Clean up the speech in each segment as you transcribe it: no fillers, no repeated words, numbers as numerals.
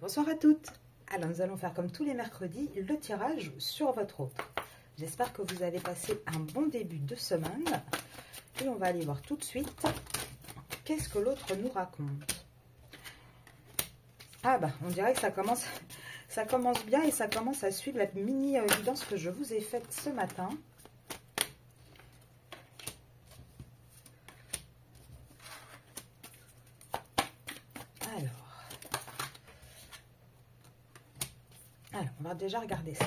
Bonsoir à toutes. Alors nous allons faire comme tous les mercredis le tirage sur votre autre. J'espère que vous avez passé un bon début de semaine et on va aller voir tout de suite qu'est-ce que l'autre nous raconte. Ah bah on dirait que ça commence bien et ça commence à suivre la mini évidence que je vous ai faite ce matin. Alors, on va déjà regarder ça.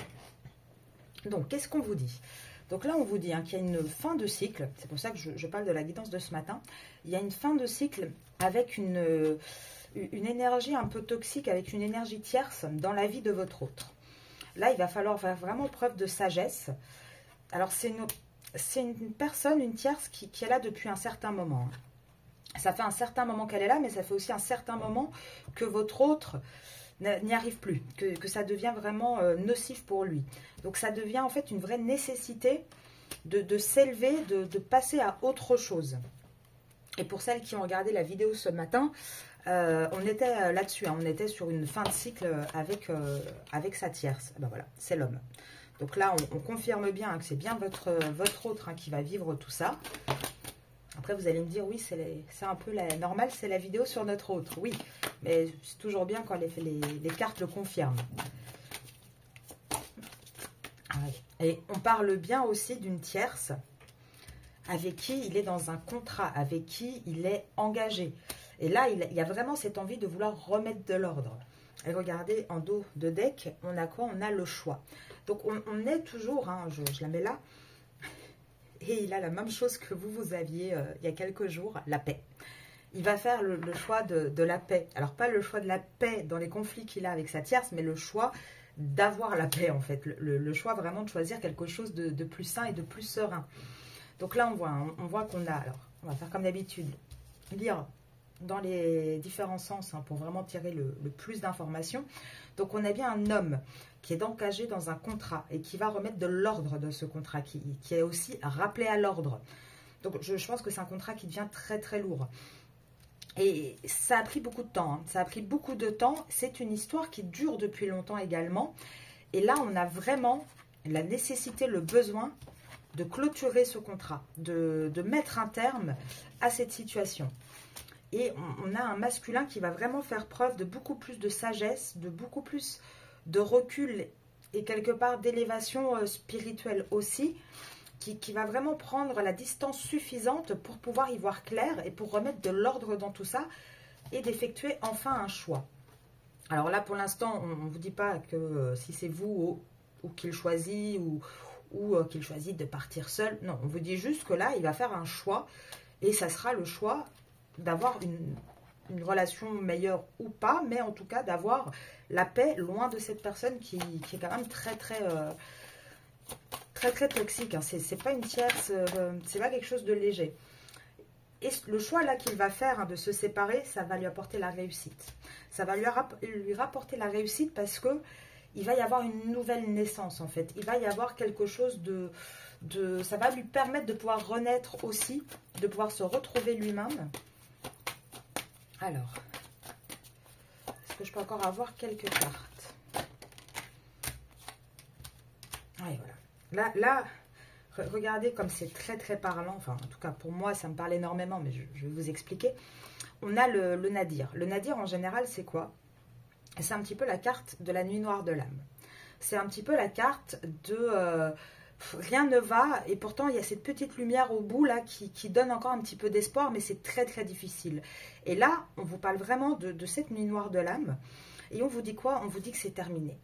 Donc, qu'est-ce qu'on vous dit? Donc là, on vous dit qu'il y a une fin de cycle. C'est pour ça que je parle de la guidance de ce matin. Il y a une fin de cycle avec une énergie un peu toxique, avec une énergie tierce dans la vie de votre autre. Là, il va falloir faire vraiment preuve de sagesse. Alors, c'est une personne, une tierce qui est là depuis un certain moment. Ça fait un certain moment qu'elle est là, mais ça fait aussi un certain moment que votre autre n'y arrive plus, que ça devient vraiment nocif pour lui. Donc ça devient en fait une vraie nécessité de s'élever, de passer à autre chose. Et pour celles qui ont regardé la vidéo ce matin, on était là-dessus, on était sur une fin de cycle avec sa tierce. Ben voilà, c'est l'homme. Donc là, on confirme bien que c'est bien votre autre qui va vivre tout ça. Après, vous allez me dire, oui, c'est un peu normal, c'est la vidéo sur notre autre. Oui, mais c'est toujours bien quand les cartes le confirment. Et on parle bien aussi d'une tierce avec qui il est dans un contrat, avec qui il est engagé. Et là, il y a vraiment cette envie de vouloir remettre de l'ordre. Et regardez, en dos de deck, on a quoi? On a le choix. Donc, on est toujours, je la mets là, et il a la même chose que vous aviez il y a quelques jours, la paix. Il va faire le choix de la paix. Alors, pas le choix de la paix dans les conflits qu'il a avec sa tierce, mais le choix d'avoir la paix, en fait. Le choix vraiment de choisir quelque chose de plus sain et de plus serein. Donc là, on voit qu'on a... Alors, on va faire comme d'habitude. Lire dans les différents sens pour vraiment tirer le plus d'informations. Donc, on a bien un homme qui est engagé dans un contrat et qui va remettre de l'ordre de ce contrat, qui est aussi rappelé à l'ordre. Donc, je pense que c'est un contrat qui devient très, très lourd. Et ça a pris beaucoup de temps. Ça a pris beaucoup de temps. C'est une histoire qui dure depuis longtemps également. Et là, on a vraiment la nécessité, le besoin de clôturer ce contrat, de mettre un terme à cette situation. Et on a un masculin qui va vraiment faire preuve de beaucoup plus de sagesse, de beaucoup plus de recul et quelque part d'élévation spirituelle aussi, qui va vraiment prendre la distance suffisante pour pouvoir y voir clair et pour remettre de l'ordre dans tout ça et d'effectuer enfin un choix. Alors là, pour l'instant, on ne vous dit pas que si c'est vous ou qu'il choisit ou qu'il choisit de partir seul. Non, on vous dit juste que là, il va faire un choix et ça sera le choix d'avoir une relation meilleure ou pas, mais en tout cas d'avoir la paix loin de cette personne qui est quand même très toxique. C'est pas une tierce, c'est pas quelque chose de léger. Et le choix là qu'il va faire de se séparer, ça va lui apporter la réussite. Ça va lui rapporter la réussite parce que il va y avoir une nouvelle naissance en fait. Il va y avoir quelque chose ça va lui permettre de pouvoir renaître aussi, de pouvoir se retrouver lui-même. Alors, est-ce que je peux encore avoir quelques cartes? Oui, voilà. Là, regardez comme c'est très parlant. Enfin, en tout cas, pour moi, ça me parle énormément, mais je vais vous expliquer. On a le nadir. Le nadir, en général, c'est quoi? C'est un petit peu la carte de la nuit noire de l'âme. C'est un petit peu la carte de... rien ne va, et pourtant il y a cette petite lumière au bout là qui donne encore un petit peu d'espoir, mais c'est très difficile. Et là, on vous parle vraiment de cette nuit noire de l'âme, et on vous dit quoi? On vous dit que c'est terminé,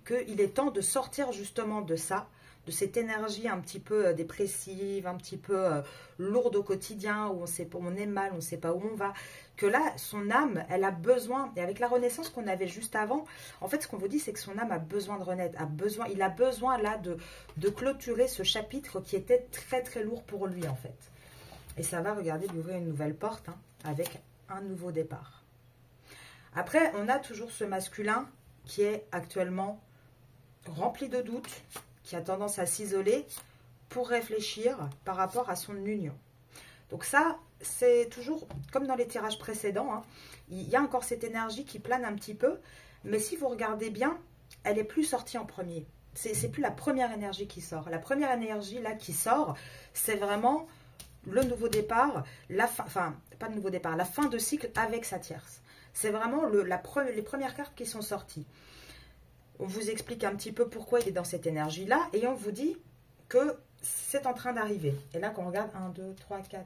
qu'il est temps de sortir justement de ça, de cette énergie un petit peu dépressive, un petit peu lourde au quotidien, où on est mal, on ne sait pas où on va, que là, son âme, elle a besoin, et avec la renaissance qu'on avait juste avant, en fait, ce qu'on vous dit, c'est que son âme a besoin de renaître, il a besoin là de clôturer ce chapitre qui était très lourd pour lui, en fait. Et ça va, regardez, lui ouvrir une nouvelle porte, avec un nouveau départ. Après, on a toujours ce masculin qui est actuellement rempli de doutes, qui a tendance à s'isoler pour réfléchir par rapport à son union. Donc ça, c'est toujours comme dans les tirages précédents, il y a encore cette énergie qui plane un petit peu, Mais si vous regardez bien, elle est plus sortie en premier. C'est plus la première énergie qui sort. La première énergie là qui sort, c'est vraiment le nouveau départ, la fin, enfin pas le nouveau départ, la fin de cycle avec sa tierce. C'est vraiment les premières cartes qui sont sorties. On vous explique un petit peu pourquoi il est dans cette énergie-là et on vous dit que c'est en train d'arriver. Et là, quand on regarde 1, 2, 3, 4,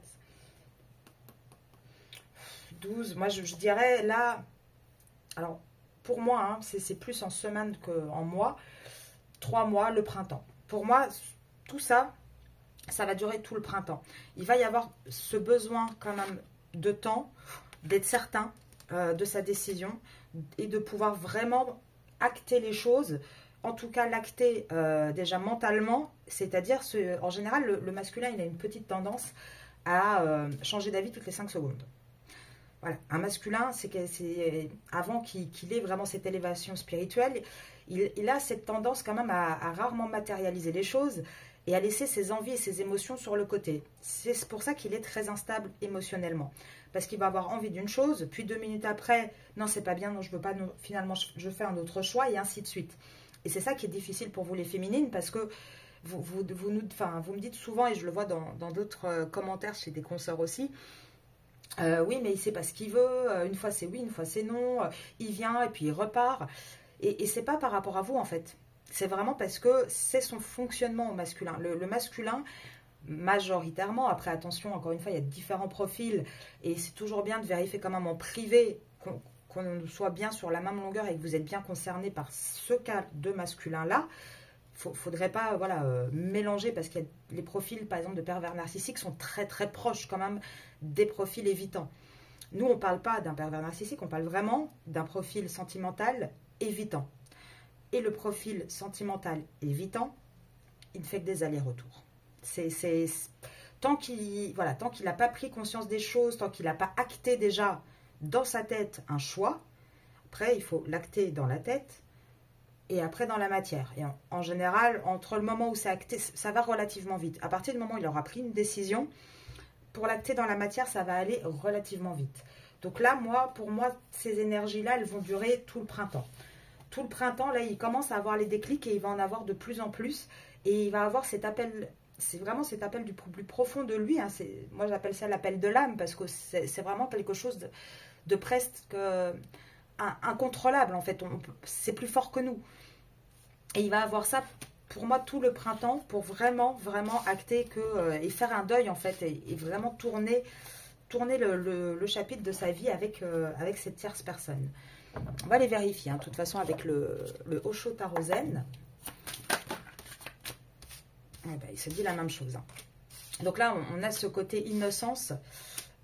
12, moi je dirais là, alors pour moi, hein, c'est plus en semaine qu'en mois, 3 mois, le printemps. Pour moi, tout ça, ça va durer tout le printemps. Il va y avoir ce besoin quand même de temps, d'être certain de sa décision et de pouvoir vraiment acter les choses, en tout cas l'acter déjà mentalement, c'est-à-dire en général le masculin il a une petite tendance à changer d'avis toutes les 5 secondes. Voilà, un masculin, c'est avant qu'il ait vraiment cette élévation spirituelle, il a cette tendance quand même à rarement matérialiser les choses et à laisser ses envies et ses émotions sur le côté. C'est pour ça qu'il est très instable émotionnellement. Parce qu'il va avoir envie d'une chose, puis 2 minutes après, non, c'est pas bien, non, je veux pas, non, finalement, je fais un autre choix, et ainsi de suite. Et c'est ça qui est difficile pour vous les féminines, parce que vous me dites souvent, et je le vois dans d'autres commentaires chez des consoeurs aussi, oui, mais il sait pas ce qu'il veut, une fois c'est oui, une fois c'est non, il vient et puis il repart. Et c'est pas par rapport à vous, en fait. C'est vraiment parce que c'est son fonctionnement au masculin. Le masculin, majoritairement, après attention, encore une fois, il y a différents profils, et c'est toujours bien de vérifier quand même en privé qu'on soit bien sur la même longueur et que vous êtes bien concerné par ce cas de masculin-là. Faudrait pas mélanger, parce que les profils, par exemple, de pervers narcissiques sont très très proches quand même des profils évitants. Nous, on ne parle pas d'un pervers narcissique, on parle vraiment d'un profil sentimental évitant. Et le profil sentimental évitant, il ne fait que des allers-retours. Tant qu'il n'a pas pris conscience des choses, tant qu'il n'a pas acté déjà dans sa tête un choix, après il faut l'acter dans la tête et après dans la matière. Et en général, entre le moment où c'est acté, ça va relativement vite. À partir du moment où il aura pris une décision, pour l'acter dans la matière, ça va aller relativement vite. Donc là, pour moi, ces énergies-là, elles vont durer tout le printemps. Tout le printemps, là, il commence à avoir les déclics et il va en avoir de plus en plus. Et il va avoir cet appel, c'est vraiment cet appel du plus profond de lui. Hein. Moi, j'appelle ça l'appel de l'âme, parce que c'est vraiment quelque chose de presque incontrôlable, en fait. C'est plus fort que nous. Et il va avoir ça, pour moi, tout le printemps, pour vraiment, vraiment acter et faire un deuil, en fait, et vraiment tourner le chapitre de sa vie avec cette tierce personne. On va les vérifier, hein, de toute façon, avec le Osho Tarot Zen. Eh ben, il se dit la même chose. Hein. Donc là, on a ce côté innocence.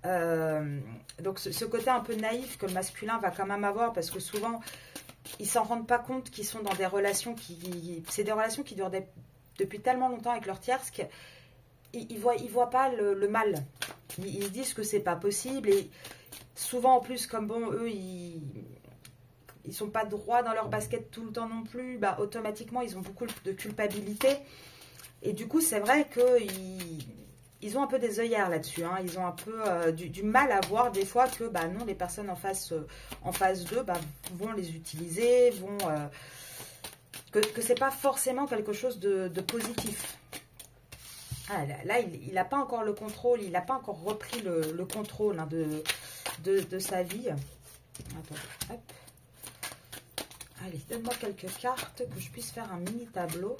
Donc ce côté un peu naïf que le masculin va quand même avoir, parce que souvent, ils s'en rendent pas compte qu'ils sont dans des relations c'est des relations qui durent depuis tellement longtemps avec leur tierce qu'ils voient pas le mal. Ils se disent que c'est pas possible. Et souvent, en plus, comme bon, eux, ils sont pas droits dans leur basket tout le temps non plus, bah, automatiquement, ils ont beaucoup de culpabilité. Et du coup, c'est vrai qu'ils ont un peu des œillères là-dessus. Hein. Ils ont un peu du mal à voir des fois que bah, non, les personnes en face d'eux bah, vont les utiliser, que c'est pas forcément quelque chose de positif. Ah, là, il n'a pas encore le contrôle, il n'a pas encore repris le contrôle hein, de sa vie. Attendez, hop. Allez, donne-moi quelques cartes que je puisse faire un mini tableau.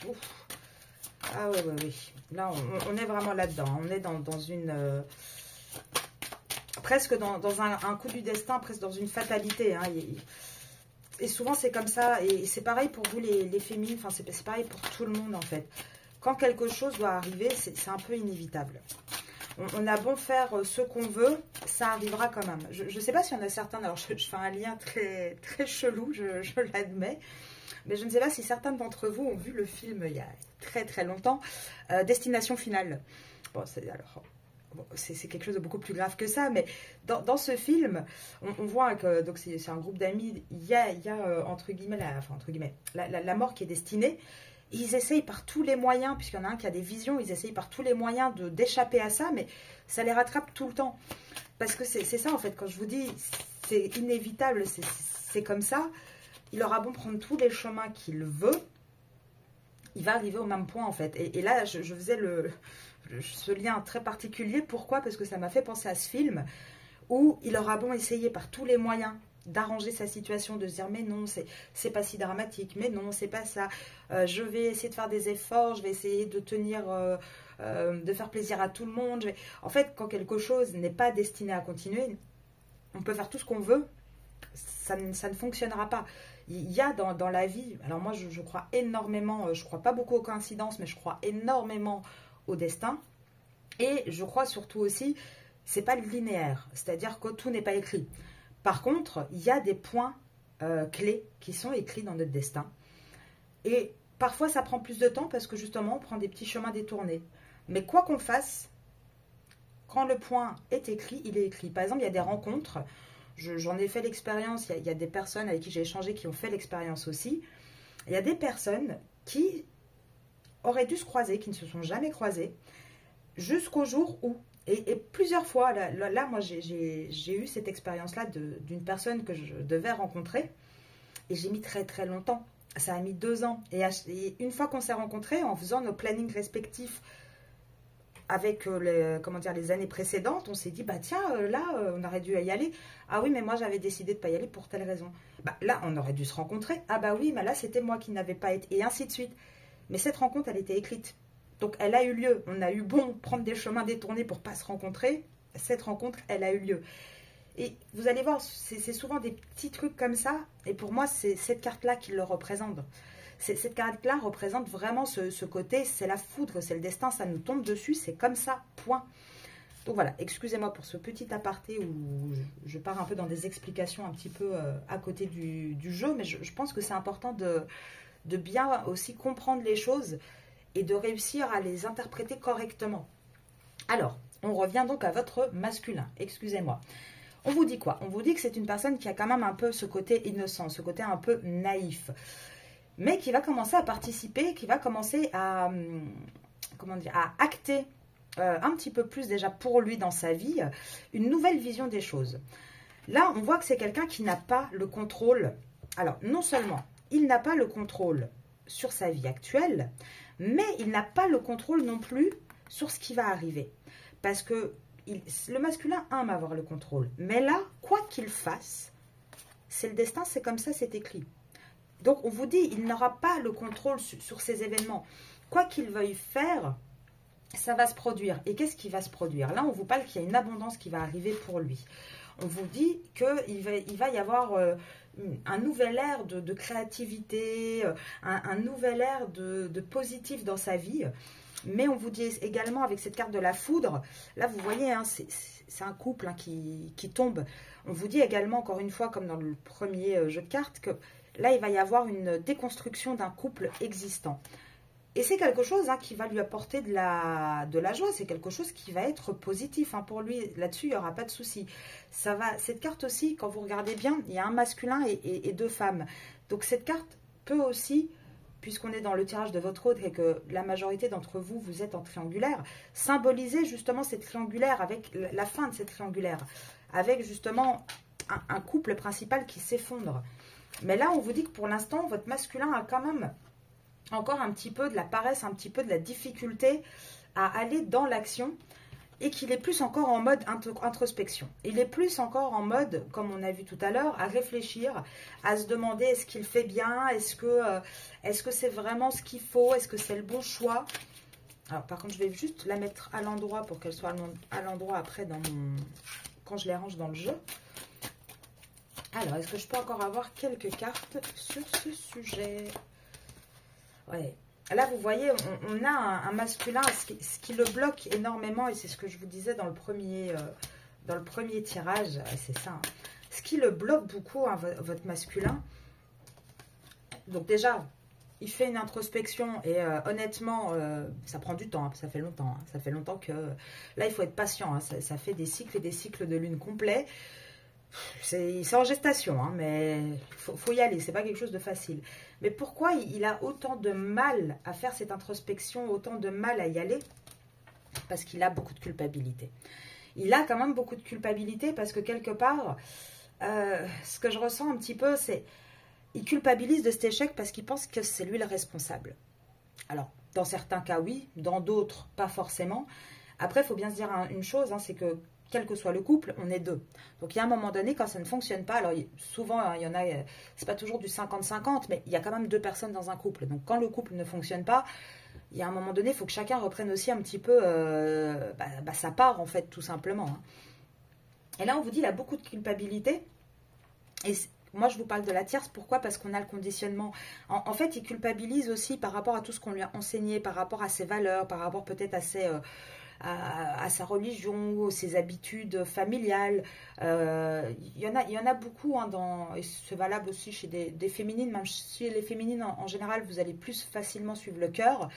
Ouf. Ah oui. Là, on est vraiment là-dedans. On est dans une... presque dans un coup du destin, presque dans une fatalité. Hein. Et souvent, c'est comme ça. Et c'est pareil pour vous, les féminines. Enfin, c'est pareil pour tout le monde, en fait. Quand quelque chose doit arriver, c'est un peu inévitable. On a beau faire ce qu'on veut, ça arrivera quand même. Je ne sais pas s'il y en a certains, alors je fais un lien très, très chelou, je l'admets, mais je ne sais pas si certains d'entre vous ont vu le film il y a très très longtemps, Destination Finale. Bon, c'est quelque chose de beaucoup plus grave que ça, mais dans ce film, on voit que c'est un groupe d'amis, il y a entre guillemets, la mort qui est destinée. Ils essayent par tous les moyens, puisqu'il y en a un qui a des visions, ils essayent par tous les moyens d'échapper à ça, mais ça les rattrape tout le temps. Parce que c'est ça, en fait, quand je vous dis, c'est inévitable, c'est comme ça. Il aura bon prendre tous les chemins qu'il veut, il va arriver au même point, en fait. Et là, je faisais ce lien très particulier. Pourquoi? Parce que ça m'a fait penser à ce film où il aura bon essayer par tous les moyens d'arranger sa situation, de se dire mais non, c'est pas si dramatique, mais non, c'est pas ça. Je vais essayer de faire des efforts, je vais essayer de tenir, de faire plaisir à tout le monde. En fait, quand quelque chose n'est pas destiné à continuer, on peut faire tout ce qu'on veut, ça ne fonctionnera pas. Il y a dans la vie, alors moi je crois énormément, je crois pas beaucoup aux coïncidences, mais je crois énormément au destin. Et je crois surtout aussi, c'est pas linéaire, c'est-à-dire que tout n'est pas écrit. Par contre, il y a des points clés qui sont écrits dans notre destin. Et parfois ça prend plus de temps parce que justement on prend des petits chemins détournés. Mais quoi qu'on fasse, quand le point est écrit, il est écrit. Par exemple, il y a des rencontres. J'en ai fait l'expérience, il y a des personnes avec qui j'ai échangé qui ont fait l'expérience aussi. Il y a des personnes qui auraient dû se croiser, qui ne se sont jamais croisées, jusqu'au jour où, et plusieurs fois, là moi j'ai eu cette expérience-là d'une personne que je devais rencontrer, et j'ai mis très très longtemps, ça a mis 2 ans, et une fois qu'on s'est rencontrés, en faisant nos plannings respectifs, avec les années précédentes, on s'est dit, bah tiens, là, on aurait dû y aller. Ah oui, mais moi, j'avais décidé de ne pas y aller pour telle raison. Bah là, on aurait dû se rencontrer. Ah bah oui, mais là, c'était moi qui n'avais pas été. Et ainsi de suite. Mais cette rencontre, elle était écrite. Donc, elle a eu lieu. On a eu bon prendre des chemins détournés pour ne pas se rencontrer. Cette rencontre, elle a eu lieu. Et vous allez voir, c'est souvent des petits trucs comme ça. Et pour moi, c'est cette carte-là qui le représente. Cette carte-là représente vraiment ce côté, c'est la foudre, c'est le destin, ça nous tombe dessus, c'est comme ça, point. Donc voilà, excusez-moi pour ce petit aparté où je pars un peu dans des explications un petit peu à côté du jeu, mais je pense que c'est important de bien aussi comprendre les choses et de réussir à les interpréter correctement. Alors, on revient donc à votre masculin, excusez-moi. On vous dit quoi? On vous dit que c'est une personne qui a quand même un peu ce côté innocent, ce côté un peu naïf, mais qui va commencer à participer, qui va commencer à acter un petit peu plus déjà pour lui dans sa vie, une nouvelle vision des choses. Là, on voit que c'est quelqu'un qui n'a pas le contrôle. Alors, non seulement il n'a pas le contrôle sur sa vie actuelle, mais il n'a pas le contrôle non plus sur ce qui va arriver. Parce que le masculin aime avoir le contrôle. Mais là, quoi qu'il fasse, c'est le destin, c'est comme ça, c'est écrit. Donc, on vous dit, il n'aura pas le contrôle sur ces événements. Quoi qu'il veuille faire, ça va se produire. Et qu'est-ce qui va se produire? Là, on vous parle qu'il y a une abondance qui va arriver pour lui. On vous dit qu'il va y avoir un nouvel air de créativité, un nouvel air de positif dans sa vie. Mais on vous dit également, avec cette carte de la foudre, là, vous voyez, hein, c'est un couple hein, qui tombe. On vous dit également, encore une fois, comme dans le premier jeu de cartes, que là, il va y avoir une déconstruction d'un couple existant. Et c'est quelque chose hein, qui va lui apporter de la joie. C'est quelque chose qui va être positif hein, pour lui. Là-dessus, il n'y aura pas de souci. Cette carte aussi, quand vous regardez bien, il y a un masculin et 2 femmes. Donc cette carte peut aussi, puisqu'on est dans le tirage de votre autre et que la majorité d'entre vous, vous êtes en triangulaire, symboliser justement cette triangulaire avec la fin de cette triangulaire. Avec justement un couple principal qui s'effondre. Mais là, on vous dit que pour l'instant, votre masculin a quand même encore un petit peu de la paresse, un petit peu de la difficulté à aller dans l'action et qu'il est plus encore en mode introspection. Il est plus encore en mode, comme on a vu tout à l'heure, à réfléchir, à se demander est-ce qu'il fait bien, est-ce que c'est vraiment ce qu'il faut, est-ce que c'est le bon choix. Alors par contre, je vais juste la mettre à l'endroit pour qu'elle soit à l'endroit après quand je les range dans le jeu. Alors, est-ce que je peux encore avoir quelques cartes sur ce sujet? Ouais. Là, vous voyez, on a un masculin, ce qui le bloque énormément, et c'est ce que je vous disais dans le premier tirage, c'est ça. Hein. Ce qui le bloque beaucoup, hein, votre masculin. Donc déjà, il fait une introspection, et honnêtement, ça prend du temps, hein, ça fait longtemps. Hein, ça fait longtemps que... Là, il faut être patient, hein, ça fait des cycles et des cycles de lune complets. C'est en gestation, hein, mais il faut y aller, c'est pas quelque chose de facile. Mais pourquoi il a autant de mal à faire cette introspection, autant de mal à y aller? Parce qu'il a beaucoup de culpabilité. il a quand même beaucoup de culpabilité parce que quelque part, ce que je ressens un petit peu, c'est il culpabilise de cet échec parce qu'il pense que c'est lui le responsable. Alors, dans certains cas, oui, dans d'autres, pas forcément. Après, il faut bien se dire une chose, c'est que quel que soit le couple, on est deux. Donc, il y a un moment donné, quand ça ne fonctionne pas, alors souvent, il y en a, c'est pas toujours du 50-50, mais il y a quand même deux personnes dans un couple. Donc, quand le couple ne fonctionne pas, il y a un moment donné, il faut que chacun reprenne aussi un petit peu sa part, en fait, tout simplement. Et là, on vous dit, il a beaucoup de culpabilité. Et moi, je vous parle de la tierce. Pourquoi? Parce qu'on a le conditionnement. En fait, il culpabilise aussi par rapport à tout ce qu'on lui a enseigné, par rapport à ses valeurs, par rapport peut-être à sa religion, ses habitudes familiales. Il y en a beaucoup, et c'est valable aussi chez des féminines, même chez les féminines en général, vous allez plus facilement suivre le cœur.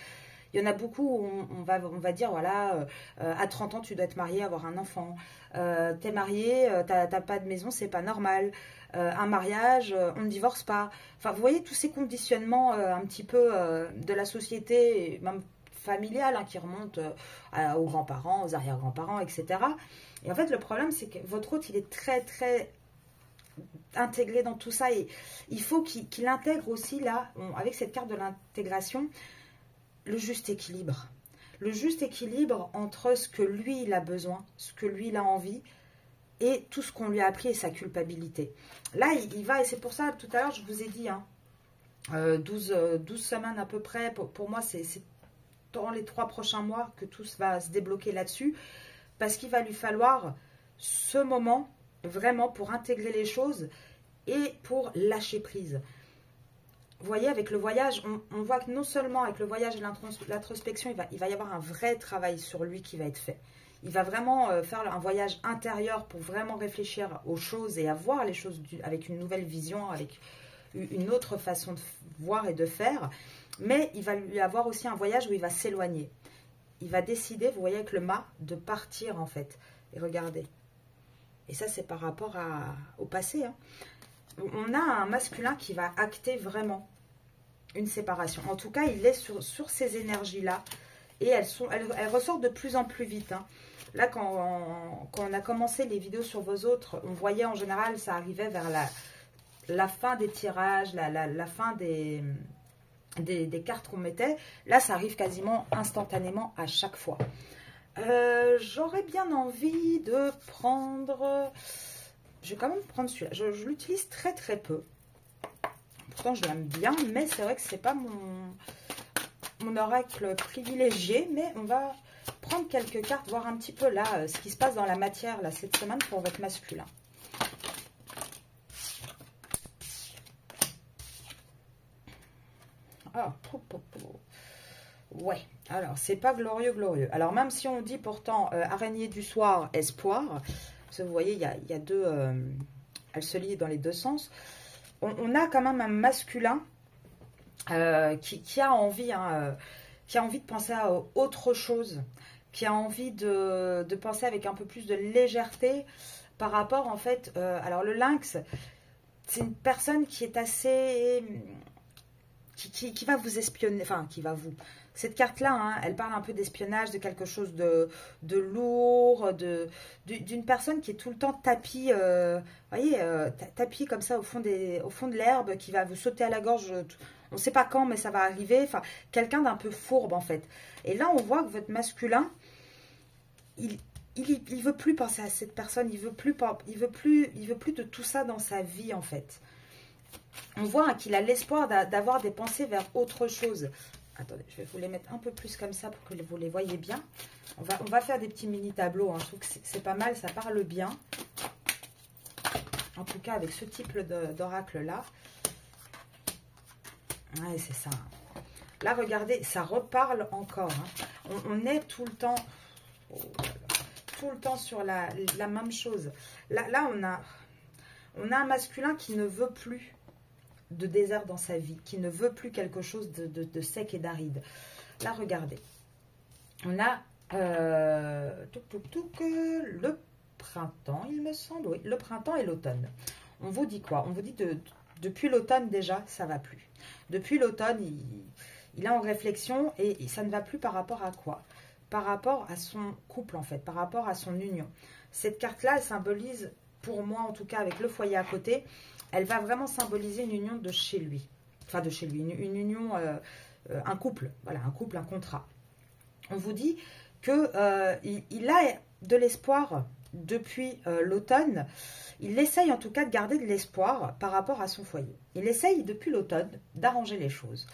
Il y en a beaucoup où on va dire, voilà, à 30 ans, tu dois être marié, avoir un enfant. T'es marié, t'as pas de maison, c'est pas normal. Un mariage, on ne divorce pas. Enfin, vous voyez tous ces conditionnements un petit peu de la société, même familiale, qui remontent aux grands-parents, aux arrière-grands-parents, etc. Et en fait, le problème, c'est que votre hôte, il est très, très intégré dans tout ça. Et il faut qu'il intègre aussi, là, avec cette carte de l'intégration, le juste équilibre. Le juste équilibre entre ce que lui, il a besoin, ce que lui, il a envie, et tout ce qu'on lui a appris et sa culpabilité. Là, il va, et c'est pour ça, tout à l'heure, je vous ai dit, 12 semaines à peu près, pour moi, c'est dans les 3 prochains mois que tout va se débloquer là-dessus, parce qu'il va lui falloir ce moment, vraiment, pour intégrer les choses et pour lâcher prise. Vous voyez, avec le voyage, on voit que non seulement avec le voyage et l'introspection, il va y avoir un vrai travail sur lui qui va être fait. Il va vraiment faire un voyage intérieur pour vraiment réfléchir aux choses et à voir les choses avec une nouvelle vision, avec une autre façon de voir et de faire. Mais il va lui avoir aussi un voyage où il va s'éloigner. Il va décider, vous voyez avec le mât, de partir en fait. Et regardez. Et ça, c'est par rapport au passé. On a un masculin qui va acter vraiment une séparation. En tout cas, il est sur ces énergies-là. Et elles ressortent de plus en plus vite. Là, quand on a commencé les vidéos sur vos autres, on voyait en général, ça arrivait vers la fin des tirages, la fin des cartes qu'on mettait. Là, ça arrive quasiment instantanément à chaque fois. J'aurais bien envie de prendre... Je vais quand même prendre celui-là. Je l'utilise très très peu. Pourtant, je l'aime bien, mais c'est vrai que c'est pas mon oracle privilégié. Mais on va prendre quelques cartes, voir un petit peu là ce qui se passe dans la matière là cette semaine pour votre masculin. Ah, ouais, alors c'est pas glorieux. Alors même si on dit pourtant araignée du soir, espoir, parce que vous voyez, il y a deux, elle se lie dans les deux sens. On a quand même un masculin qui a envie, qui a envie de penser à autre chose, qui a envie de penser avec un peu plus de légèreté par rapport en fait. Alors le lynx, c'est une personne qui est assez... Qui va vous espionner, enfin qui va vous... Cette carte-là, elle parle un peu d'espionnage, de quelque chose de lourd, d'une personne qui est tout le temps tapis, voyez, tapis comme ça au fond de l'herbe, qui va vous sauter à la gorge, on ne sait pas quand, mais ça va arriver, enfin, quelqu'un d'un peu fourbe en fait. Et là, on voit que votre masculin, il veut plus penser à cette personne, il veut plus de tout ça dans sa vie en fait. On voit qu'il a l'espoir d'avoir des pensées vers autre chose. Attendez, je vais vous les mettre un peu plus comme ça pour que vous les voyez bien. On va faire des petits mini tableaux. Je trouve que c'est pas mal, ça parle bien. En tout cas, avec ce type d'oracle-là. Ouais, c'est ça. Là, regardez, ça reparle encore. On est tout le temps... tout le temps sur la même chose. Là on a un masculin qui ne veut plus de désert dans sa vie, qui ne veut plus quelque chose de sec et d'aride. Là, regardez. On a le printemps, il me semble. Oui, le printemps et l'automne. On vous dit quoi? On vous dit depuis l'automne déjà, ça va plus. Depuis l'automne, il est en réflexion et ça ne va plus par rapport à quoi? par rapport à son couple, en fait, par rapport à son union. Cette carte-là, elle symbolise, pour moi en tout cas, avec le foyer à côté, elle va vraiment symboliser une union de chez lui. Enfin, de chez lui, une union, un couple, voilà, un couple, un contrat. On vous dit qu'il il a de l'espoir depuis l'automne. Il essaye en tout cas de garder de l'espoir par rapport à son foyer. Il essaye depuis l'automne d'arranger les choses.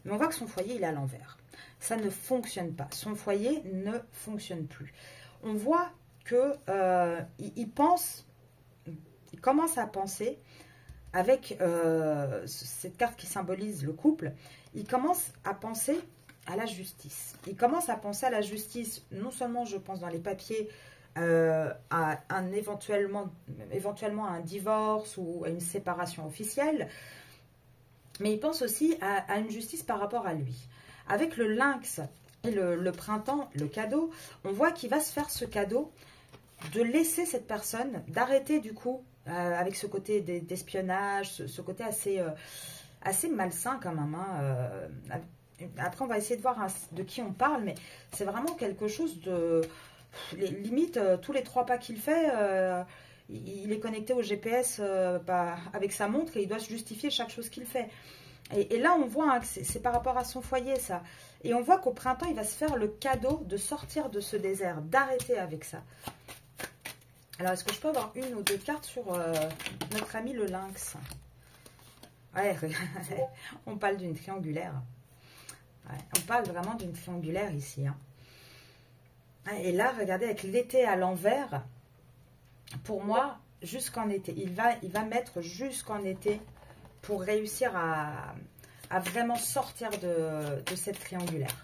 Mais on voit que son foyer, il est à l'envers. Ça ne fonctionne pas. Son foyer ne fonctionne plus. On voit que il pense, il commence à penser avec cette carte qui symbolise le couple, il commence à penser à la justice. Il commence à penser à la justice, non seulement je pense dans les papiers, à éventuellement à un divorce ou à une séparation officielle, mais il pense aussi à une justice par rapport à lui. Avec le lynx et le printemps, le cadeau, on voit qu'il va se faire ce cadeau de laisser cette personne, d'arrêter du coup avec ce côté d'espionnage, ce côté assez malsain quand même. Hein. Après, on va essayer de voir de qui on parle, mais c'est vraiment quelque chose de... Limite, tous les 3 pas qu'il fait, il est connecté au GPS avec sa montre et il doit se justifier chaque chose qu'il fait. Et là, on voit hein, que c'est par rapport à son foyer, ça. Et on voit qu'au printemps, il va se faire le cadeau de sortir de ce désert, d'arrêter avec ça. Alors, est-ce que je peux avoir 1 ou 2 cartes sur notre ami le lynx? Ouais, on parle d'une triangulaire. Ouais, on parle vraiment d'une triangulaire ici. Hein. Et là, regardez, avec l'été à l'envers, pour moi, jusqu'en été, il va mettre jusqu'en été pour réussir à vraiment sortir de cette triangulaire.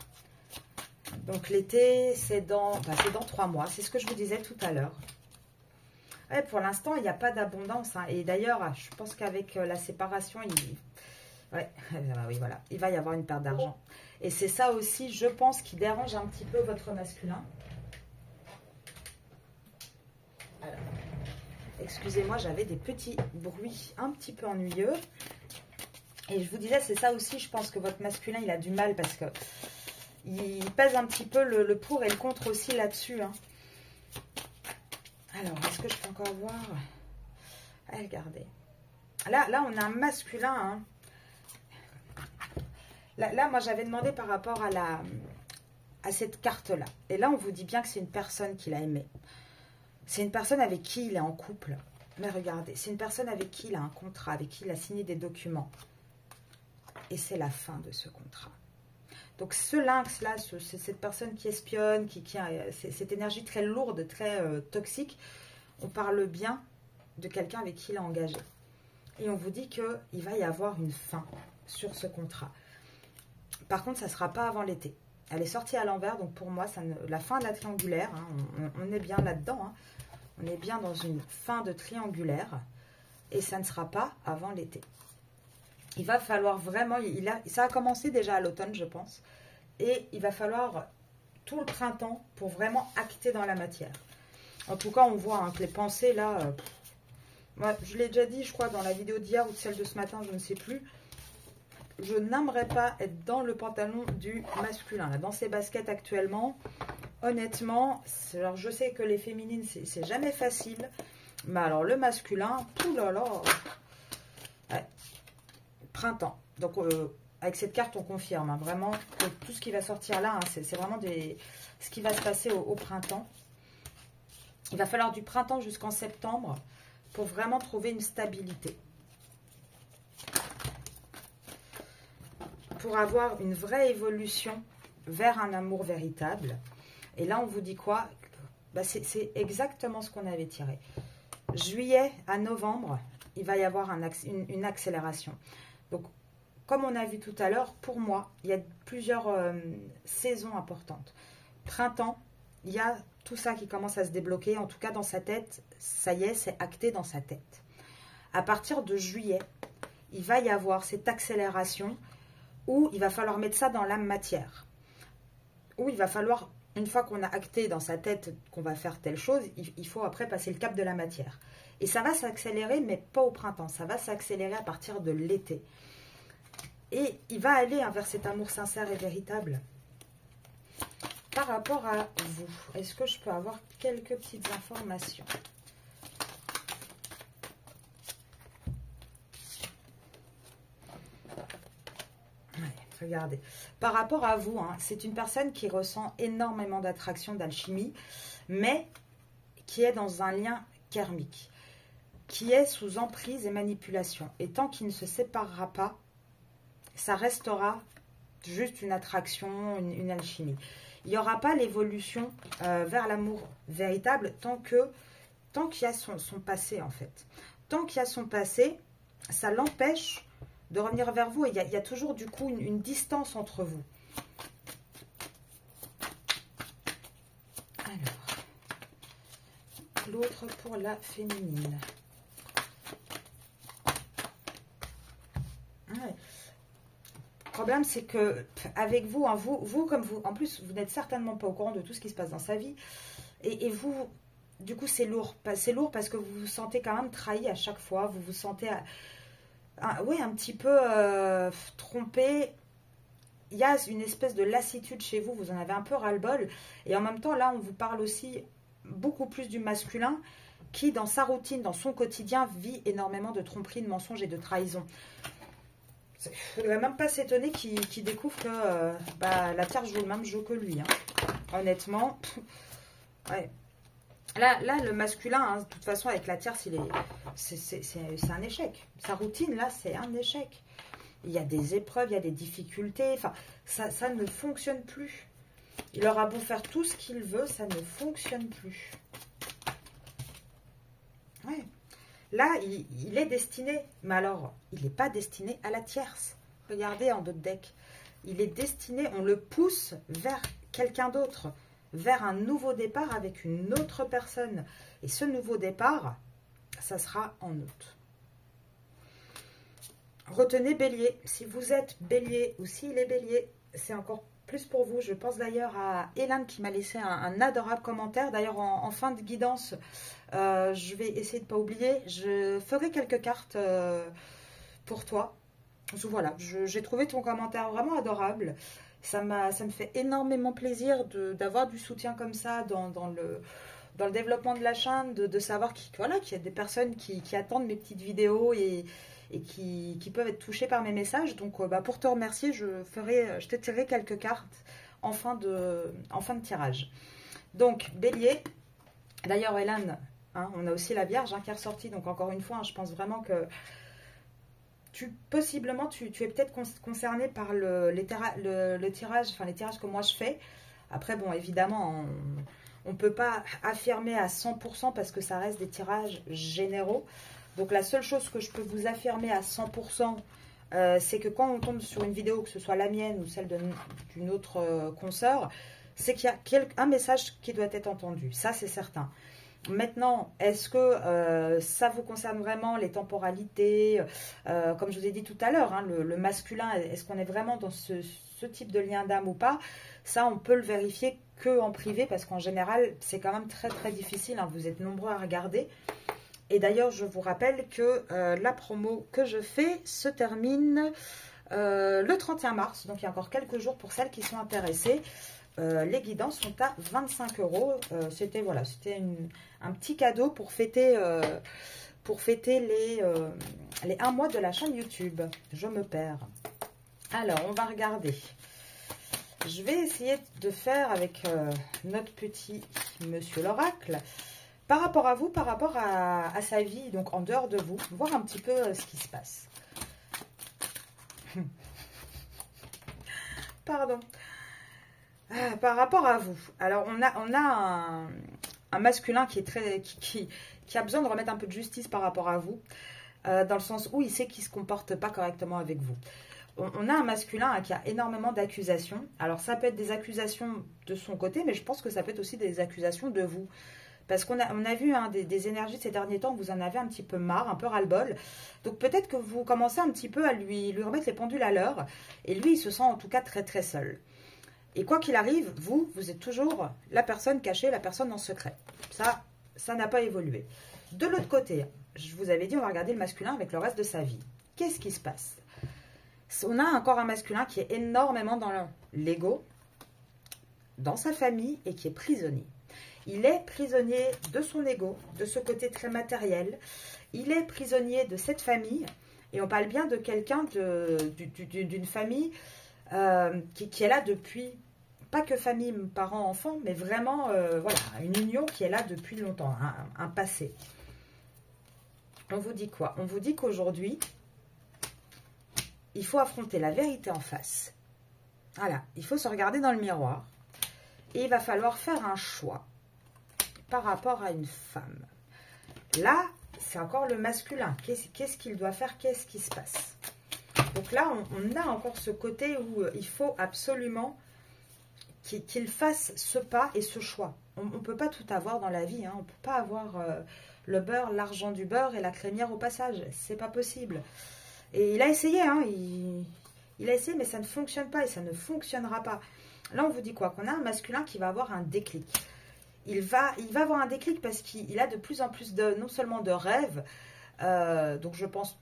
Donc l'été, c'est dans 3 mois, c'est ce que je vous disais tout à l'heure. Ouais, pour l'instant, il n'y a pas d'abondance. Hein. Et d'ailleurs, je pense qu'avec la séparation, oui, voilà, il va y avoir une perte d'argent. Et c'est ça aussi, je pense, qui dérange un petit peu votre masculin. Alors, excusez-moi, j'avais des petits bruits un petit peu ennuyeux. Et je vous disais, c'est ça aussi, je pense que votre masculin, il a du mal parce que il pèse un petit peu le pour et le contre aussi là-dessus. Hein. Alors, est-ce que je peux encore voir? Ah, regardez. Là, on a un masculin. Hein. Là, moi, j'avais demandé par rapport à cette carte-là. Et là, on vous dit bien que c'est une personne qu'il a aimée. C'est une personne avec qui il est en couple. Mais regardez, c'est une personne avec qui il a un contrat, avec qui il a signé des documents. Et c'est la fin de ce contrat. Donc, ce lynx-là, c'est cette personne qui espionne, qui a cette énergie très lourde, très toxique. On parle bien de quelqu'un avec qui il est engagé. Et on vous dit qu'il va y avoir une fin sur ce contrat. Par contre, ça ne sera pas avant l'été. Elle est sortie à l'envers, donc pour moi, la fin de la triangulaire, hein, on est bien là-dedans. Hein, on est bien dans une fin de triangulaire. Et ça ne sera pas avant l'été. Il va falloir vraiment... ça a commencé déjà à l'automne, je pense. Et il va falloir tout le printemps pour vraiment acter dans la matière. En tout cas, on voit hein, que les pensées, là... moi, je l'ai déjà dit, je crois, dans la vidéo d'hier ou de celle de ce matin, je ne sais plus. Je n'aimerais pas être dans le pantalon du masculin. Là, dans ses baskets actuellement, honnêtement, alors je sais que les féminines, c'est jamais facile. Mais alors, le masculin, tout là là... Ouais. Printemps. Donc, avec cette carte, on confirme hein, vraiment que tout ce qui va sortir là, hein, c'est vraiment ce qui va se passer au printemps. Il va falloir du printemps jusqu'en septembre pour vraiment trouver une stabilité. Pour avoir une vraie évolution vers un amour véritable. Et là, on vous dit quoi? Bah, c'est exactement ce qu'on avait tiré. Juillet à novembre, il va y avoir une accélération. Donc, comme on a vu tout à l'heure, pour moi, il y a plusieurs saisons importantes. Printemps, il y a tout ça qui commence à se débloquer. En tout cas, dans sa tête, ça y est, c'est acté dans sa tête. À partir de juillet, il va y avoir cette accélération où il va falloir mettre ça dans la matière. Où il va falloir, une fois qu'on a acté dans sa tête qu'on va faire telle chose, il faut après passer le cap de la matière. Et ça va s'accélérer, mais pas au printemps. Ça va s'accélérer à partir de l'été. Et il va aller vers cet amour sincère et véritable. par rapport à vous, est-ce que je peux avoir quelques petites informations? Regardez, par rapport à vous, hein, c'est une personne qui ressent énormément d'attraction, d'alchimie, mais qui est dans un lien karmique, qui est sous emprise et manipulation. Et tant qu'il ne se séparera pas, ça restera juste une attraction, une alchimie. Il n'y aura pas l'évolution vers l'amour véritable tant qu'il y a son passé, en fait. Tant qu'il y a son passé, ça l'empêche de revenir vers vous. Et il y a toujours, du coup, une distance entre vous. Alors, l'autre pour la féminine. Ouais. Le problème, c'est que avec vous, hein, vous comme vous, en plus, vous n'êtes certainement pas au courant de tout ce qui se passe dans sa vie. Et vous, du coup, c'est lourd. C'est lourd parce que vous vous sentez quand même trahi à chaque fois. Vous vous sentez, oui, un petit peu trompé. Il y a une espèce de lassitude chez vous. Vous en avez un peu ras-le-bol. Et en même temps, là, on vous parle aussi beaucoup plus du masculin qui, dans sa routine, dans son quotidien, vit énormément de tromperies, de mensonges et de trahisons. Il ne faudrait même pas s'étonner qu'il découvre que la Terre joue le même jeu que lui. Hein. Honnêtement, ouais. Là, le masculin, hein, de toute façon, avec la Terre, c'est un échec. Sa routine, là, c'est un échec. Il y a des épreuves, il y a des difficultés. Enfin, ça ne fonctionne plus. Il aura beau faire tout ce qu'il veut, ça ne fonctionne plus. Ouais. Là, il est destiné, mais alors, il n'est pas destiné à la tierce. Regardez en dos de deck. Il est destiné, on le pousse vers quelqu'un d'autre, vers un nouveau départ avec une autre personne. Et ce nouveau départ, ça sera en août. Retenez Bélier. Si vous êtes Bélier ou s'il est Bélier, c'est encore plus pour vous. Je pense d'ailleurs à Hélène qui m'a laissé un adorable commentaire. D'ailleurs, en fin de guidance, je vais essayer de ne pas oublier. Je ferai quelques cartes pour toi. Voilà, j'ai trouvé ton commentaire vraiment adorable. Ça me fait énormément plaisir d'avoir du soutien comme ça dans le développement de la chaîne, de savoir qu'il y a des personnes qui attendent mes petites vidéos et qui peuvent être touchés par mes messages. Donc, pour te remercier, je te tirerai quelques cartes en fin de tirage. Donc, Bélier. D'ailleurs, Hélène, hein, on a aussi la Vierge qui est ressortie. Donc, encore une fois, je pense vraiment que possiblement, tu es peut-être concerné par le tirage, enfin les tirages que moi je fais. Après, bon, évidemment, on ne peut pas affirmer à 100% parce que ça reste des tirages généraux. Donc, la seule chose que je peux vous affirmer à 100%, c'est que quand on tombe sur une vidéo, que ce soit la mienne ou celle d'une autre consoeur, c'est qu'il y a un message qui doit être entendu. Ça, c'est certain. Maintenant, est-ce que ça vous concerne vraiment les temporalités, comme je vous ai dit tout à l'heure, hein, le masculin, est-ce qu'on est vraiment dans ce type de lien d'âme ou pas? Ça, on peut le vérifier qu'en privé, parce qu'en général, c'est quand même très très difficile, hein, vous êtes nombreux à regarder. Et d'ailleurs, je vous rappelle que la promo que je fais se termine le 31 mars, donc il y a encore quelques jours pour celles qui sont intéressées. Les guidances sont à 25 €. C'était un petit cadeau pour fêter les 1 mois de la chaîne YouTube. Je me perds. Alors, on va regarder. Je vais essayer de faire avec notre petit monsieur l'oracle. Par rapport à vous, par rapport à sa vie, donc en dehors de vous, voir un petit peu ce qui se passe. Pardon. Par rapport à vous, alors on a un masculin qui a besoin de remettre un peu de justice par rapport à vous, dans le sens où il sait qu'il ne se comporte pas correctement avec vous. On a un masculin qui a énormément d'accusations. Alors ça peut être des accusations de son côté, mais je pense que ça peut être aussi des accusations de vous. Parce qu'on a vu des énergies de ces derniers temps, vous en avez un petit peu marre, un peu ras-le-bol. Donc peut-être que vous commencez un petit peu à lui remettre les pendules à l'heure. Et lui, il se sent en tout cas très très seul. Et quoi qu'il arrive, vous êtes toujours la personne cachée, la personne en secret. Ça n'a pas évolué. De l'autre côté, je vous avais dit, on va regarder le masculin avec le reste de sa vie. Qu'est-ce qui se passe? On a encore un masculin qui est énormément dans l'ego. dans sa famille et qui est prisonnier. Il est prisonnier de son ego, de ce côté très matériel. Il est prisonnier de cette famille. Et on parle bien de quelqu'un d'une famille qui est là depuis, pas que famille, parents, enfants, mais vraiment, voilà, une union qui est là depuis longtemps, un passé. On vous dit quoi? On vous dit qu'aujourd'hui, il faut affronter la vérité en face. Voilà, il faut se regarder dans le miroir. Et il va falloir faire un choix par rapport à une femme. Là, c'est encore le masculin. Qu'est-ce qu'il doit faire? Qu'est-ce qui se passe? Donc là, on a encore ce côté où il faut absolument qu'il fasse ce pas et ce choix. On ne peut pas tout avoir dans la vie. Hein. On ne peut pas avoir le beurre, l'argent du beurre et la crémière au passage. C'est pas possible. Et il a essayé. Hein. Il a essayé, mais ça ne fonctionne pas et ça ne fonctionnera pas. Là, on vous dit quoi? Qu'on a un masculin qui va avoir un déclic. Il va avoir un déclic parce qu'il a de plus en plus non seulement de rêves, donc je pense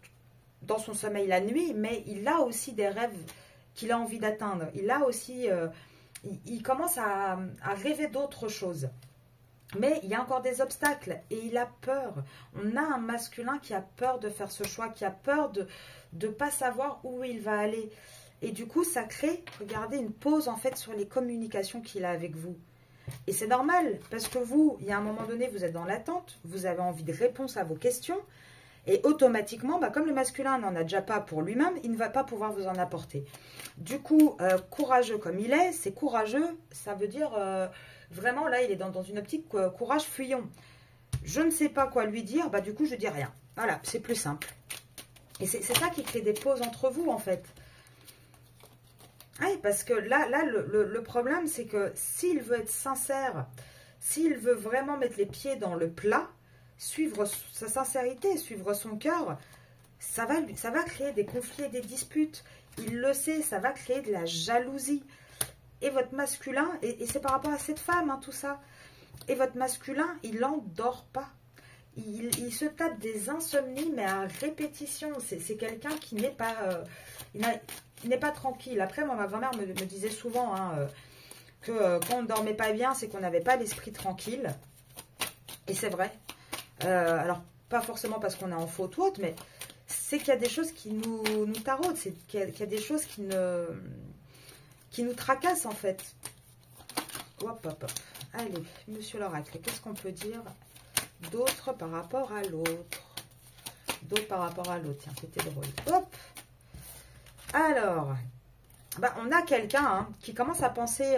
dans son sommeil la nuit, mais il a aussi des rêves qu'il a envie d'atteindre. Il a aussi, il commence à rêver d'autres choses. Mais il y a encore des obstacles et il a peur. On a un masculin qui a peur de faire ce choix, qui a peur de ne pas savoir où il va aller. Et du coup, ça crée, regardez, une pause en fait sur les communications qu'il a avec vous. Et c'est normal, parce que vous, il y a un moment donné, vous êtes dans l'attente, vous avez envie de réponses à vos questions, et automatiquement, comme le masculin n'en a déjà pas pour lui-même, il ne va pas pouvoir vous en apporter. Du coup, courageux comme il est, c'est courageux, ça veut dire, vraiment, là, il est dans une optique courage fuyons. Je ne sais pas quoi lui dire, du coup, je dis rien. Voilà, c'est plus simple. Et c'est ça qui crée des pauses entre vous, en fait. Oui, parce que là le problème, c'est que s'il veut être sincère, s'il veut vraiment mettre les pieds dans le plat, suivre sa sincérité, suivre son cœur, ça va créer des conflits et des disputes. Il le sait, ça va créer de la jalousie. Et votre masculin, et c'est par rapport à cette femme, hein, tout ça, et votre masculin, il n'en dort pas. Il se tape des insomnies, mais à répétition. C'est quelqu'un qui n'est pas... il n'est pas tranquille. Après, moi, ma grand-mère me disait souvent que quand on ne dormait pas bien, c'est qu'on n'avait pas l'esprit tranquille. Et c'est vrai. Alors, pas forcément parce qu'on est en faute ou autre, mais c'est qu'il y a des choses qui nous taraudent. C'est qu'il y a des choses qui nous tracassent, en fait. Hop, hop, hop. Allez, monsieur l'oracle, qu'est-ce qu'on peut dire d'autre par rapport à l'autre? D'autres par rapport à l'autre. Tiens, c'était drôle. Hop. Alors, on a quelqu'un qui commence à penser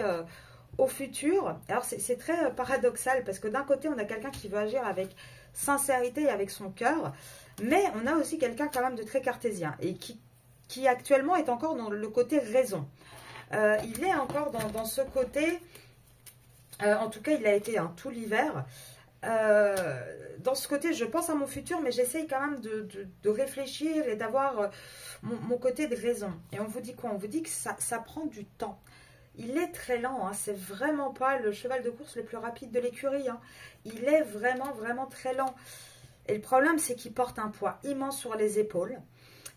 au futur. Alors, c'est très paradoxal parce que d'un côté, on a quelqu'un qui veut agir avec sincérité et avec son cœur, mais on a aussi quelqu'un quand même de très cartésien et qui actuellement est encore dans le côté raison. Il est encore dans ce côté, en tout cas, il a été tout l'hiver. Dans ce côté, je pense à mon futur, mais j'essaye quand même de réfléchir et d'avoir mon côté de raison. Et on vous dit quoi? On vous dit que ça prend du temps. Il est très lent, hein, c'est vraiment pas le cheval de course le plus rapide de l'écurie. Hein. Il est vraiment, vraiment très lent. Et le problème, c'est qu'il porte un poids immense sur les épaules.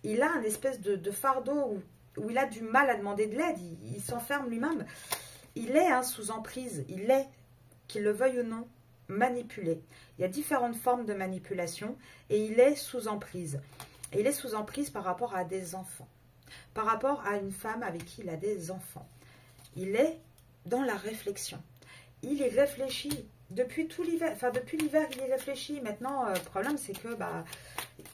Il a une espèce de fardeau où il a du mal à demander de l'aide. Il s'enferme lui-même. Il est sous emprise. Il est, qu'il le veuille ou non, manipulé. Il y a différentes formes de manipulation et il est sous emprise. Et il est sous emprise par rapport à des enfants, par rapport à une femme avec qui il a des enfants. Il est dans la réflexion. Il y réfléchit depuis tout l'hiver. Enfin, depuis l'hiver, il y réfléchit. Maintenant, le problème, c'est que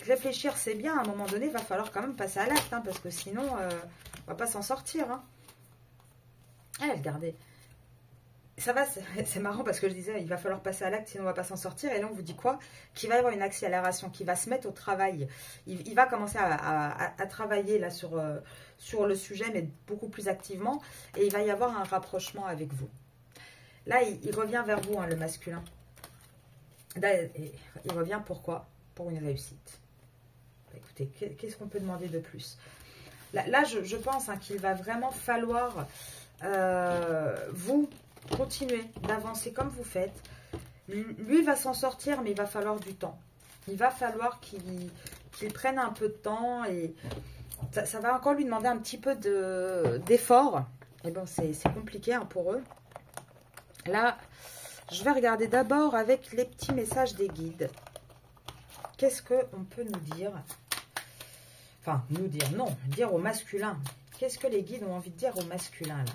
réfléchir, c'est bien. À un moment donné, il va falloir quand même passer à l'acte, hein, parce que sinon, on ne va pas s'en sortir. Hein. Allez, regardez. Ça va, c'est marrant parce que je disais, il va falloir passer à l'acte, sinon on ne va pas s'en sortir. Et là, on vous dit quoi? Qu'il va y avoir une accélération, qu'il va se mettre au travail. Il va commencer à travailler là sur le sujet, mais beaucoup plus activement. Et il va y avoir un rapprochement avec vous. Là, il revient vers vous, le masculin. Là, il revient pourquoi? Pour une réussite. Écoutez, qu'est-ce qu'on peut demander de plus? Là, je pense qu'il va vraiment falloir vous continuez d'avancer comme vous faites. Lui va s'en sortir, mais il va falloir du temps. Il va falloir qu'il prenne un peu de temps et ça va encore lui demander un petit peu d'effort. Et bon, c'est compliqué pour eux. Là, je vais regarder d'abord avec les petits messages des guides. Qu'est-ce qu'on peut nous dire? Enfin, nous dire, non, dire au masculin. Qu'est-ce que les guides ont envie de dire au masculin, là?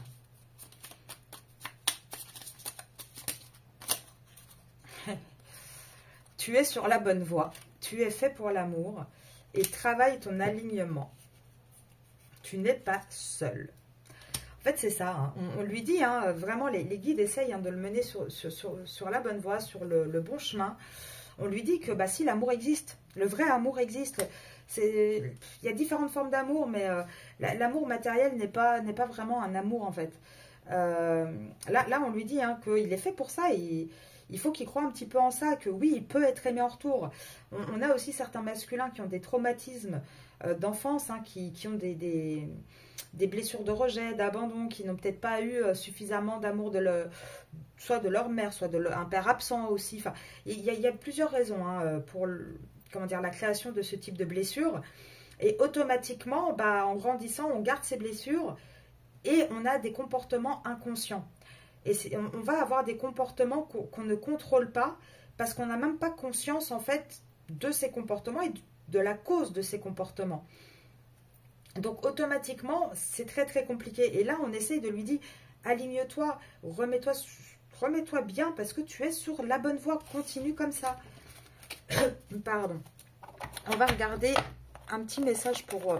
Tu es sur la bonne voie. Tu es fait pour l'amour. Et travaille ton alignement. Tu n'es pas seul. En fait, c'est ça. Hein. On lui dit, hein, vraiment, les guides essayent de le mener sur la bonne voie, sur le bon chemin. On lui dit que si l'amour existe, le vrai amour existe. Il y a différentes formes d'amour, mais l'amour matériel n'est pas vraiment un amour, en fait. Là, on lui dit qu'il est fait pour ça. Il faut qu'il croie un petit peu en ça, que oui, il peut être aimé en retour. On a aussi certains masculins qui ont des traumatismes d'enfance, qui ont des blessures de rejet, d'abandon, qui n'ont peut-être pas eu suffisamment d'amour soit de leur mère, soit d'un père absent aussi. Enfin, il y a plusieurs raisons pour la création de ce type de blessures. Et automatiquement, en grandissant, on garde ces blessures et on a des comportements inconscients. Et on va avoir des comportements qu'on ne contrôle pas parce qu'on n'a même pas conscience en fait de ces comportements et de la cause de ces comportements. Donc automatiquement, c'est très très compliqué. Et là, on essaye de lui dire, aligne-toi, remets-toi bien parce que tu es sur la bonne voie, continue comme ça. Pardon. On va regarder un petit message pour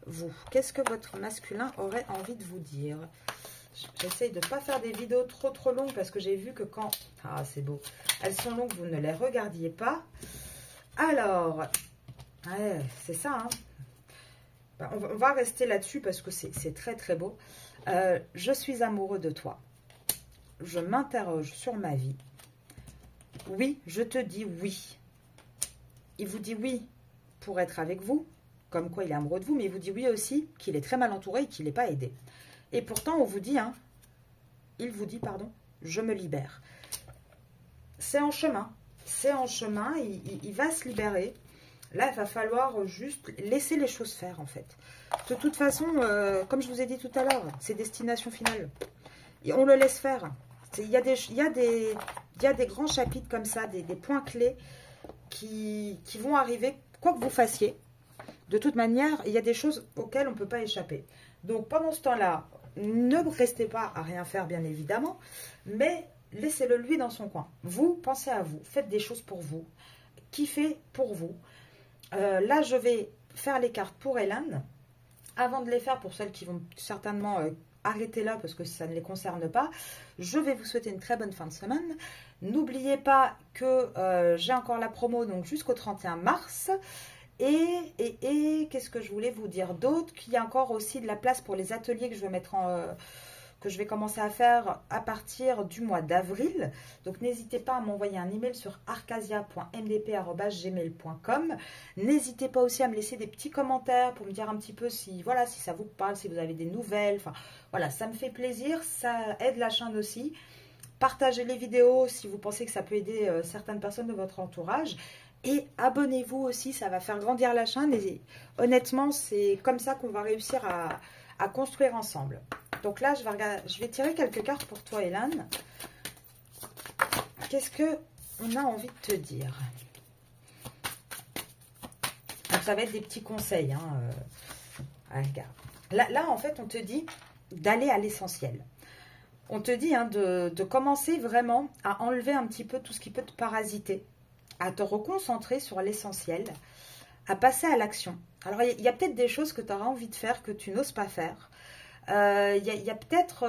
vous. Qu'est-ce que votre masculin aurait envie de vous dire? J'essaye de ne pas faire des vidéos trop longues parce que j'ai vu que quand... Ah, c'est beau. Elles sont longues, vous ne les regardiez pas. Alors, ouais, c'est ça. On va rester là-dessus parce que c'est très très beau. Je suis amoureux de toi. Je m'interroge sur ma vie. Oui, je te dis oui. Il vous dit oui pour être avec vous, comme quoi il est amoureux de vous, mais il vous dit oui aussi qu'il est très mal entouré et qu'il n'est pas aidé. Et pourtant, on vous dit, il vous dit, pardon, je me libère. C'est en chemin. C'est en chemin, il va se libérer. Là, il va falloir juste laisser les choses faire, en fait. De toute façon, comme je vous ai dit tout à l'heure, c'est destination finale. Et on le laisse faire. Il y a des grands chapitres comme ça, des points clés qui vont arriver, quoi que vous fassiez. De toute manière, il y a des choses auxquelles on ne peut pas échapper. Donc, pendant ce temps-là, ne restez pas à rien faire, bien évidemment, mais laissez-le lui dans son coin. Vous, pensez à vous, faites des choses pour vous, kiffez pour vous. Là, je vais faire les cartes pour Hélène. Avant de les faire, pour celles qui vont certainement arrêter là, parce que ça ne les concerne pas, je vais vous souhaiter une très bonne fin de semaine. N'oubliez pas que j'ai encore la promo, donc jusqu'au 31 mars. Et qu'est-ce que je voulais vous dire d'autre? Qu'il y a encore aussi de la place pour les ateliers que je vais mettre que je vais commencer à faire à partir du mois d'avril. Donc n'hésitez pas à m'envoyer un email sur arcasia.mdp@gmail.com. N'hésitez pas aussi à me laisser des petits commentaires pour me dire un petit peu si ça vous parle, si vous avez des nouvelles. Enfin voilà, ça me fait plaisir, ça aide la chaîne aussi. Partagez les vidéos si vous pensez que ça peut aider certaines personnes de votre entourage. Et abonnez-vous aussi, ça va faire grandir la chaîne. Et honnêtement, c'est comme ça qu'on va réussir à construire ensemble. Donc là, je vais tirer quelques cartes pour toi, Hélène. Qu'est-ce qu'on a envie de te dire? Donc, ça va être des petits conseils. Regarde. Là, en fait, on te dit d'aller à l'essentiel. On te dit de commencer vraiment à enlever un petit peu tout ce qui peut te parasiter, à te reconcentrer sur l'essentiel, à passer à l'action. Alors, il y a peut-être des choses que tu auras envie de faire que tu n'oses pas faire. Il y a peut-être,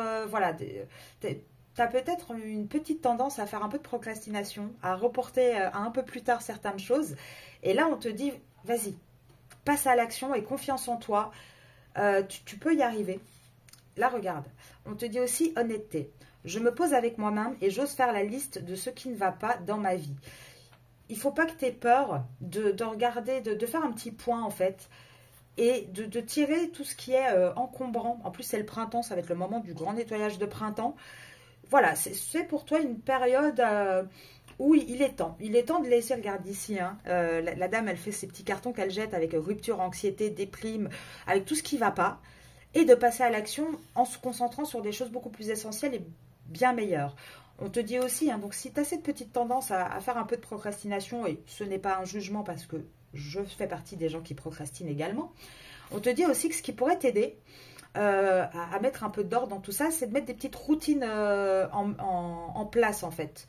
tu as peut-être une petite tendance à faire un peu de procrastination, à reporter à un peu plus tard certaines choses. Et là, on te dit, vas-y, passe à l'action et confiance en toi. Tu peux y arriver. Là, regarde, on te dit aussi honnêteté. Je me pose avec moi-même et j'ose faire la liste de ce qui ne va pas dans ma vie. Il ne faut pas que tu aies peur de regarder, de faire un petit point en fait, et de tirer tout ce qui est encombrant. En plus, c'est le printemps, ça va être le moment du grand nettoyage de printemps. Voilà, c'est pour toi une période où il est temps. Il est temps de laisser, regarde ici, la dame, elle fait ses petits cartons qu'elle jette avec rupture, anxiété, déprime, avec tout ce qui ne va pas, et de passer à l'action en se concentrant sur des choses beaucoup plus essentielles et bien meilleur. On te dit aussi, hein, donc si tu as cette petite tendance à faire un peu de procrastination, et ce n'est pas un jugement parce que je fais partie des gens qui procrastinent également, on te dit aussi que ce qui pourrait t'aider à mettre un peu d'ordre dans tout ça, c'est de mettre des petites routines en place en fait.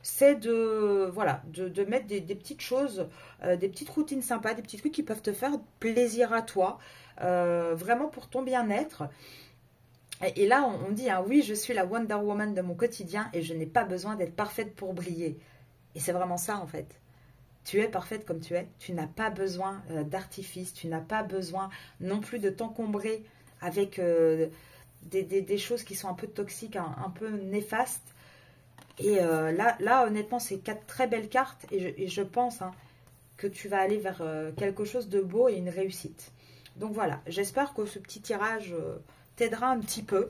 C'est de, voilà, de mettre des petites choses, des petites routines sympas, des petits trucs qui peuvent te faire plaisir à toi, vraiment pour ton bien-être. Et là, on dit, hein, oui, je suis la Wonder Woman de mon quotidien et je n'ai pas besoin d'être parfaite pour briller. Et c'est vraiment ça, en fait. Tu es parfaite comme tu es. Tu n'as pas besoin d'artifice. Tu n'as pas besoin non plus de t'encombrer avec des choses qui sont un peu toxiques, un peu néfastes. Et là, honnêtement, c'est 4 très belles cartes. Et je pense hein, que tu vas aller vers quelque chose de beau et une réussite. Donc voilà, j'espère que ce petit tirage t'aidera un petit peu.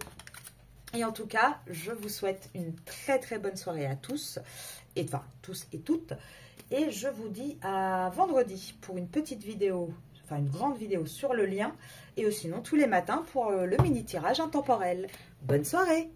Et en tout cas, je vous souhaite une très très bonne soirée à tous. Et enfin, tous et toutes. Et je vous dis à vendredi pour une petite vidéo, enfin une grande vidéo sur le lien. Et sinon tous les matins pour le mini tirage intemporel. Bonne soirée!